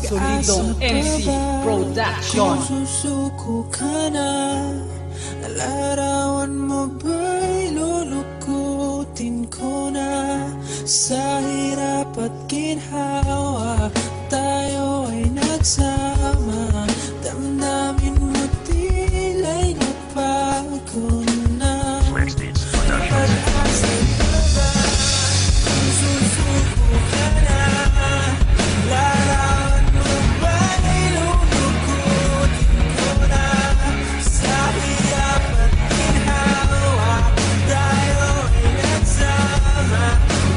Solidong MC Production. Kung susuko ka na, larawan mo ba'y lulukutin ko na? Sa hirap at ginhawa, tayo ay nagsama. Damdamin mo tila'y nabago na. Pag-asay ka ba? Kung susuko ka na, larawan mo ba'y lulukutin ko na? Sa hirap at ginhawa, tayo ay nagsama.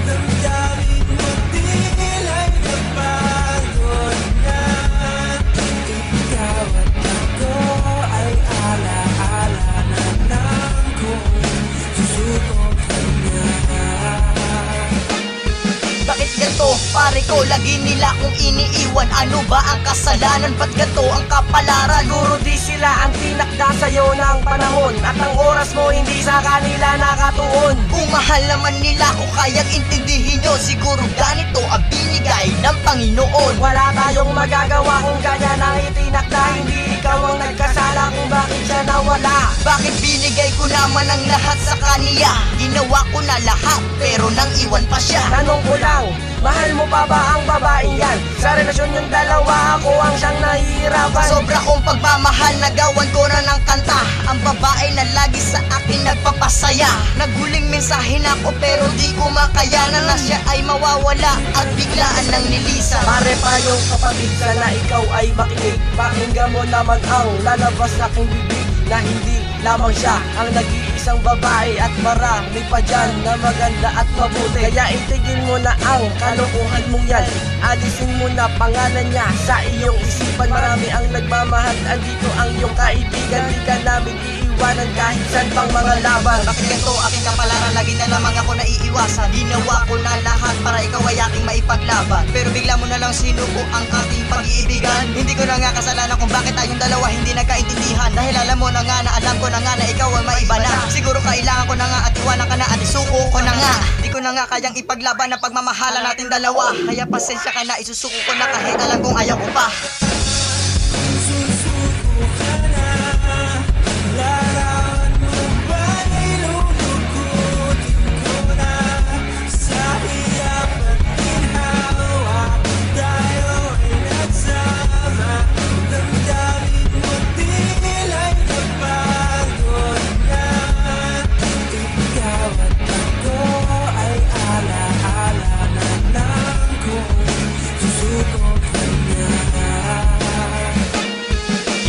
Damdamin mo tila'y nabago na. Ikaw at ako ay alaala na lang kung susuko ka na. Bakit ganito? Pare ko, lagi nila kong iniiwan. Ano ba ang kasalanan? Ba't ganito ang kapalaran? Siguro di sila ang tinakda sa'yo ng panahon, at ang oras mo hindi sa kanila nakatuon. Kung mahal naman nila ako, kayang intindihin nyo. Siguro ganito ang binigay ng Panginoon. Wala tayong magagawa kung ganyan ang itinakda. Hindi ikaw ang nagkasala kung bakit siya nawala. Bakit binigay ko naman ang lahat sa kaniya? Ginawa ko na lahat, pero nang iwan pa siya. Tanong ko lang, mahal mo pa ba ang babaeng yan? Sa relasyon yung dalawa, ako ang siyang nahihirapan. Sobra kong pagmamahal, nagawan ko na ng kanta. Ang babae na lagi sa akin nagpapasaya. Naghuling mensahe na ako pero di ko makayanan na siya ay mawawala at biglaan ng nilisan. Pare pa yung kapatid, sana ikaw ay makinig. Pakinggan mo naman ang lalabas sa aking bibig, na hindi lamang siya ang nag-iisang babae, at marami pa dyan na maganda at mabuti. Kaya itigil mo na ang kalokohan mong yan, alisin mo na pangalan niya sa iyong isipan. Marami ang nagmamahal, andito ang iyong kaibigan. Di ka namin iiwanan kahit saan pang mga laban. Bakit ganito aking kapalaran? Lagi na lamang ako naiiwasan. Ginawa ko na lahat para ikaw ay aking maipaglaban, pero bigla mo na lang sinuko ang ating pag-iibigan. Hindi ko na nga kasalanan kung bakit tayong dalawa hindi nagkaintindihan, dahil alam mo na nga na alam ko na nga na ikaw ay maiba na. Siguro kailangan ko na nga at iwanan ka na at isuko ko na nga. Di ko na nga kayang ipaglaban na pagmamahala natin dalawa. Kaya pasensya ka na, isusuko ko na kahit alam kong ayaw ko pa. Susuko ka na, larawan mo ba'y lulukutin ko na? Sa hirap at ginhawa, tayo ay nagsama. Damdamin mo tila'y nabago na. Ikaw at ako ay alaala na lang kung susuko ka na.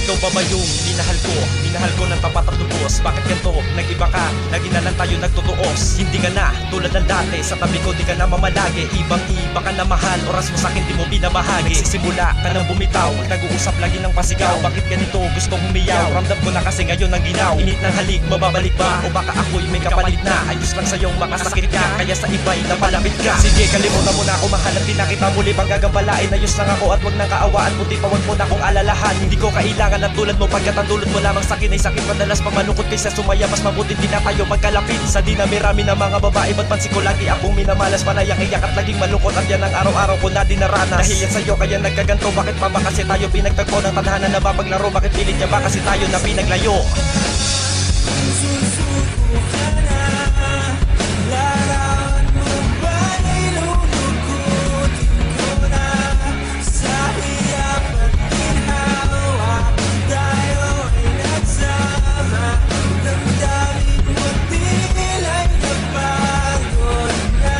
Ikaw ba ba yung minahal ko? Minahal ko ng tapat at lubos. Bakit ganito? Nag-iba ka, lagi na lang tayo nagtutuos. Hindi ka na tulad ng dati, sa tabi ko di ka na mamalagi. Ibang-iba ka na mahal, oras mo sa'kin di mo binabahagi. Nagsisimula ka nang bumitaw, nag-uusap lagi ng pasigaw. Bakit ganito? Gustong humiyaw, ramdam ko na kasi ngayon ang ginaw. Init ng halik, mababalik ba? O baka ako'y may kapalit na? Ayos lang sa'yong makasakit ka, kaya sa iba'y napalapit ka. Sige, kalimutan mo na ako, mahal at di na kita muli pang gagambalain. Ayos lang ako at wag nang kaawaan, puti pa wag mo na akong alalahan. Hindi ko kailangan at tulad mo, pagkat ang dulot mo lamang sa'kin ay sakit. Madalas pang malungkot kaysa sumaya, mas mabuti di na tayo magkalapit. Sa dinami-rami ng mga babae, ba't pansin ko lagi akong minamalas? Panayak-iyak at laging malungkot, at yan ang araw-araw ko na dinaranas. Dahil yan sa'yo kaya nagkaganto, bakit pa ba kasi tayo pinagtagpo ng tadhana na mapaglaro? Bakit pilit niya ba kasi tayo na pinaglayo? Susuko ka na, larawan mo ba'y lulukutin ko na? Sa hirap at ginhawa, tayo ay nagsama. Damdamin mo tila'y nabago na.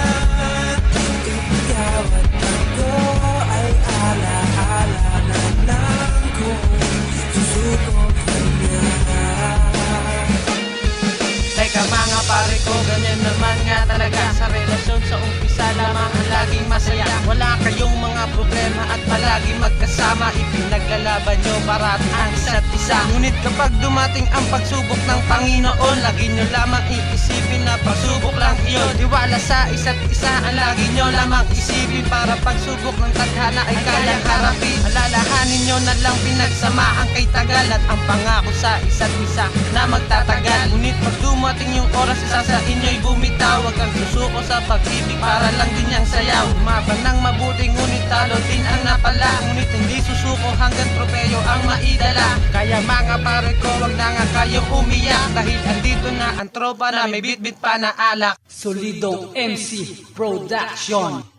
Ikaw at ako ay alaala na lang kung susuko ka na. Teka mga pare ko, ganyan naman nga talaga. Sa relasyon sa umpisa lamang ang laging masaya. Wala kayong mga problema at palagi magkasama. Ipinaglalaban nyo parati ang isa't isa. Ngunit kapag dumating ang pagsubok ng Panginoon, lagi nyo lamang iisipin na pagsubok lang iyon. Tiwala sa isa't isa ang lagi nyo lamang isipin, para pagsubok ng tadhana ay kayang harapin. Alalahanin nyo na lang pinagsama ang kay tagal at ang pangako sa isa't isa na magtatagal. Ngunit pag dumating yung oras, isa sa inyo'y bumitaw. Huwag kang susuko sa pag-ibig para lang din niyang sayaw. Umaban ng mabuti ngunit talo din ang napala. Ngunit hindi tropeo ang maidala. Kaya mga pare ko, wag na nga kayong umiyak, dahil andito na ang tropa na may bit-bit pa na alak. Solidong MC Production.